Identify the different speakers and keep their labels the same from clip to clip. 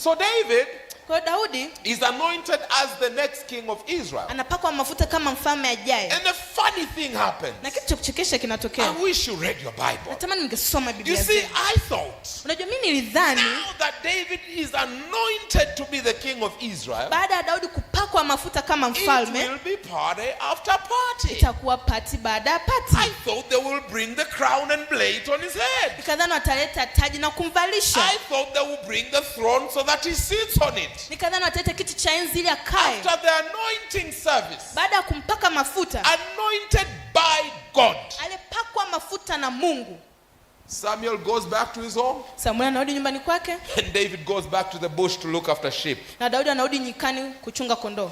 Speaker 1: So David
Speaker 2: Daudi
Speaker 1: is anointed as the next king of Israel.
Speaker 2: anapakwa mafuta kama mfalme ajaye.
Speaker 1: And a funny thing happens.
Speaker 2: Na kitu cha kuchekesha kinatokea.
Speaker 1: I wish you read your Bible.
Speaker 2: Natamani ningesoma
Speaker 1: You
Speaker 2: Biblia.
Speaker 1: see, I thought
Speaker 2: Unajua mimi nilidhani
Speaker 1: now that David is anointed to be the king of Israel,
Speaker 2: baada ya Daudi kupakwa mafuta kama
Speaker 1: it
Speaker 2: mfalme
Speaker 1: will be party after party.
Speaker 2: itakuwa pati baada ya
Speaker 1: I
Speaker 2: pati.
Speaker 1: thought they will bring the crown and lay it on his head.
Speaker 2: Nikadhani wataleta taji na kumvalisha.
Speaker 1: I thought they will bring the throne so that he sits on it.
Speaker 2: Nikadhani wataleta kiti cha enzi ili akae.
Speaker 1: After the anointing service,
Speaker 2: Baada ya kumpaka mafuta,
Speaker 1: anointed by God,
Speaker 2: alipakwa mafuta na Mungu.
Speaker 1: Samuel goes back to his home,
Speaker 2: Samuel anarudi nyumbani kwake
Speaker 1: and David goes back to the bush to look after sheep.
Speaker 2: na Daudi anarudi nyikani kuchunga kondoo.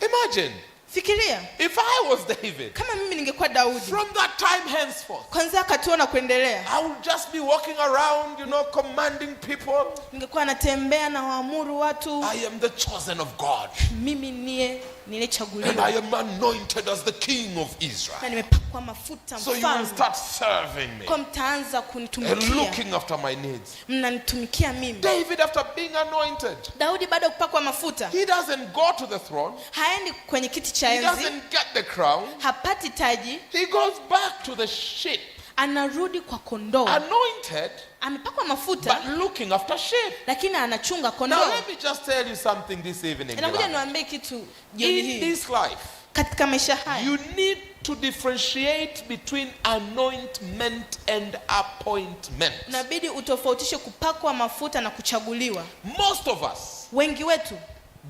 Speaker 1: Imagine
Speaker 2: Fikiria
Speaker 1: if I was David.
Speaker 2: kama mimi ningekuwa Daudi.
Speaker 1: From that time henceforth,
Speaker 2: Kwanza akatoa na kuendelea,
Speaker 1: I would just be walking around, commanding people.
Speaker 2: ningekuwa natembea na waamuru watu,
Speaker 1: I am the chosen of God,
Speaker 2: mimi niye
Speaker 1: and
Speaker 2: nilichaguliwa
Speaker 1: I am anointed as the king of Israel.
Speaker 2: na nimepakwa mafuta
Speaker 1: So you will
Speaker 2: mfalme.
Speaker 1: start serving me
Speaker 2: Kwa mtaanza
Speaker 1: and
Speaker 2: kunitumikia,
Speaker 1: looking after my needs.
Speaker 2: mnanitumikia mimi.
Speaker 1: David, after being anointed,
Speaker 2: Daudi baada ya kupakwa mafuta
Speaker 1: he doesn't go to the throne.
Speaker 2: haendi kwenye kiti cha
Speaker 1: He
Speaker 2: enzi,
Speaker 1: doesn't get the crown.
Speaker 2: hapati taji,
Speaker 1: He goes back to the sheep,
Speaker 2: anarudi kwa kondoo.
Speaker 1: anointed,
Speaker 2: Amepakwa mafuta
Speaker 1: but looking after sheep.
Speaker 2: lakini anachunga
Speaker 1: Now
Speaker 2: kondoo.
Speaker 1: let me just tell you something this evening.
Speaker 2: Nakuja
Speaker 1: beloved.
Speaker 2: niwaambie kitu jioni
Speaker 1: In
Speaker 2: hii.
Speaker 1: this life,
Speaker 2: Katika maisha haya
Speaker 1: you need to differentiate between anointment and appointment.
Speaker 2: unabidi utofautishe kupakwa mafuta na kuchaguliwa.
Speaker 1: Most of us,
Speaker 2: Wengi wetu,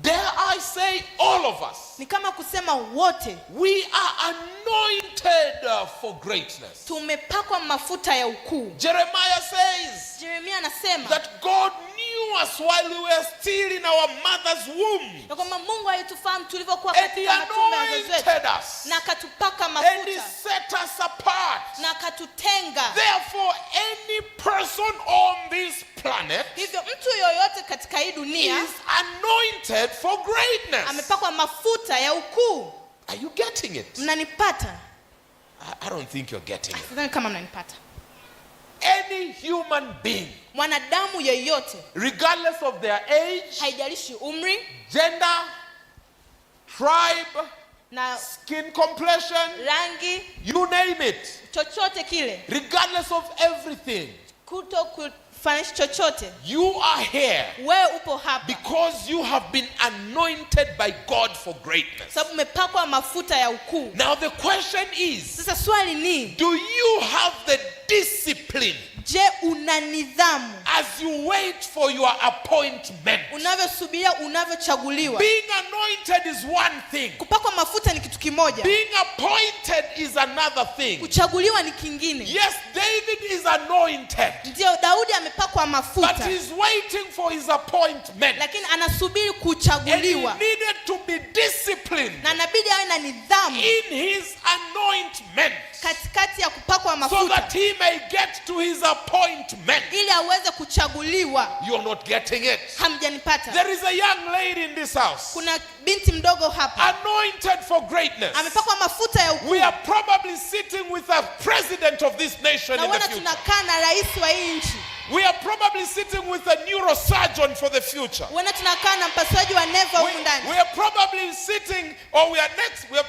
Speaker 1: dare I say all of us,
Speaker 2: ni kama kusema wote
Speaker 1: we are anointed for greatness.
Speaker 2: tumepakwa mafuta ya ukuu.
Speaker 1: Jeremiah says
Speaker 2: Yeremia anasema
Speaker 1: that God knew us while we were still in our mother's womb,
Speaker 2: ya kwamba Mungu alitufahamu tulivyokuwa
Speaker 1: and He
Speaker 2: katika matumbo ya wazazi wetu,
Speaker 1: anointed us,
Speaker 2: na akatupaka
Speaker 1: and He
Speaker 2: mafuta
Speaker 1: set us apart.
Speaker 2: na akatutenga.
Speaker 1: Therefore, any person on this planet
Speaker 2: Hivyo mtu yoyote katika hii dunia
Speaker 1: is anointed for greatness.
Speaker 2: amepakwa mafuta ya ukuu.
Speaker 1: Are you getting it?
Speaker 2: Mnanipata?
Speaker 1: I don't think you're getting it.
Speaker 2: Sidhani kama mnanipata.
Speaker 1: Any human being,
Speaker 2: Mwanadamu yeyote,
Speaker 1: regardless of their age,
Speaker 2: haijalishi umri
Speaker 1: gender, tribe,
Speaker 2: na
Speaker 1: skin complexion,
Speaker 2: rangi,
Speaker 1: you name it,
Speaker 2: chochote kile,
Speaker 1: regardless of everything,
Speaker 2: kuto kufanisha chochote,
Speaker 1: you are here
Speaker 2: wewe upo hapa
Speaker 1: because you have been anointed by God for greatness.
Speaker 2: sababu umepakwa mafuta ya ukuu.
Speaker 1: Now the question is,
Speaker 2: Sasa swali ni,
Speaker 1: do you have the discipline
Speaker 2: je, una nidhamu
Speaker 1: as you wait for your appointment?
Speaker 2: unavyosubiria unavyochaguliwa?
Speaker 1: Being anointed is one thing.
Speaker 2: Kupakwa mafuta ni kitu kimoja,
Speaker 1: Being appointed is another thing.
Speaker 2: kuchaguliwa ni kingine.
Speaker 1: Yes, David is anointed,
Speaker 2: Ndio, Daudi amepakwa
Speaker 1: but
Speaker 2: mafuta
Speaker 1: he's waiting for his appointment.
Speaker 2: lakini anasubiri
Speaker 1: And he
Speaker 2: kuchaguliwa,
Speaker 1: needed to be disciplined
Speaker 2: na inabidi awe na nidhamu
Speaker 1: in his anointment
Speaker 2: katikati ya kupakwa
Speaker 1: so
Speaker 2: mafuta
Speaker 1: that he may get to his appointment.
Speaker 2: ili aweze kuchaguliwa.
Speaker 1: You're not getting it.
Speaker 2: Hamjanipata?
Speaker 1: There is a young lady in this house,
Speaker 2: Kuna binti mdogo hapa
Speaker 1: anointed for greatness.
Speaker 2: amepakwa mafuta ya ukuu,
Speaker 1: We are probably sitting with a president of this nation
Speaker 2: na
Speaker 1: in the
Speaker 2: wana
Speaker 1: future.
Speaker 2: tunakaa na rais wa hii nchi,
Speaker 1: We are probably sitting with a neurosurgeon for the future.
Speaker 2: wana tunakaa na mpasuaji wa neva humu ndani,
Speaker 1: We are probably sitting, or we are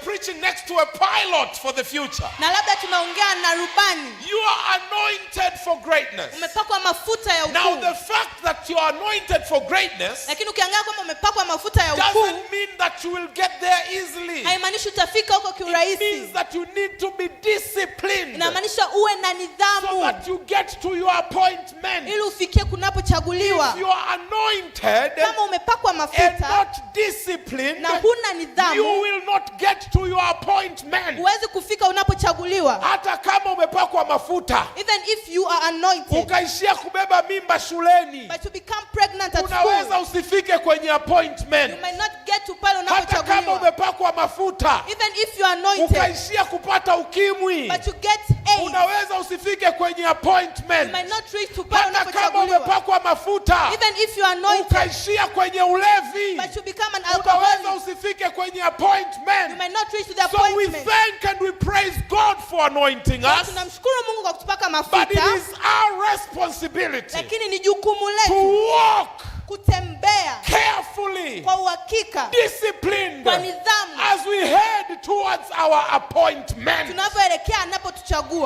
Speaker 1: preaching next to a pilot for the future.
Speaker 2: na labda tunaongea na rubani.
Speaker 1: You are anointed for greatness.
Speaker 2: Umepakwa mafuta ya
Speaker 1: Now
Speaker 2: ukuu,
Speaker 1: the fact that you are anointed for greatness
Speaker 2: lakini ukiangalia kwamba umepakwa mafuta ya ukuu
Speaker 1: doesn't mean that you will get there easily.
Speaker 2: haimaanishi utafika huko
Speaker 1: It
Speaker 2: kiurahisi.
Speaker 1: means that you need to be disciplined
Speaker 2: Inamaanisha uwe na
Speaker 1: so
Speaker 2: nidhamu
Speaker 1: that you get to your appointment.
Speaker 2: ili ufikie kunapochaguliwa.
Speaker 1: If you are anointed
Speaker 2: Kama umepakwa
Speaker 1: and
Speaker 2: mafuta
Speaker 1: not disciplined,
Speaker 2: na huna
Speaker 1: you
Speaker 2: nidhamu,
Speaker 1: will not get to your appointment.
Speaker 2: huwezi kufika unapochaguliwa.
Speaker 1: Hata kama umepakwa mafuta
Speaker 2: Even if you are anointed
Speaker 1: ukaishia kubeba mimba shuleni,
Speaker 2: but you become pregnant at
Speaker 1: unaweza
Speaker 2: school,
Speaker 1: usifike kwenye
Speaker 2: you
Speaker 1: appointment.
Speaker 2: might not get get to pale
Speaker 1: hata kama
Speaker 2: unapochaguliwa,
Speaker 1: umepakwa mafuta
Speaker 2: even if you are anointed
Speaker 1: ukaishia kupata ukimwi,
Speaker 2: but you get AIDS,
Speaker 1: unaweza usifike kwenye
Speaker 2: you
Speaker 1: appointment.
Speaker 2: might not reach to pale
Speaker 1: Hata kama
Speaker 2: unapochaguliwa.
Speaker 1: umepakwa mafuta
Speaker 2: Even if you are anointed
Speaker 1: ukaishia kwenye ulevi,
Speaker 2: but you become an
Speaker 1: unaweza
Speaker 2: alcoholic,
Speaker 1: usifike kwenye
Speaker 2: you
Speaker 1: appointment.
Speaker 2: might not reach to the
Speaker 1: So we
Speaker 2: appointment.
Speaker 1: thank and we praise God for anointing
Speaker 2: Kwa
Speaker 1: us,
Speaker 2: tunamshukuru Mungu kwa kutupaka
Speaker 1: but it
Speaker 2: mafuta,
Speaker 1: is our responsibility
Speaker 2: lakini ni jukumu
Speaker 1: to
Speaker 2: letu
Speaker 1: walk
Speaker 2: kutembea
Speaker 1: carefully,
Speaker 2: kwa uhakika,
Speaker 1: disciplined,
Speaker 2: kwa nidhamu,
Speaker 1: as we head towards our appointment.
Speaker 2: tunavyoelekea anapotuchagua.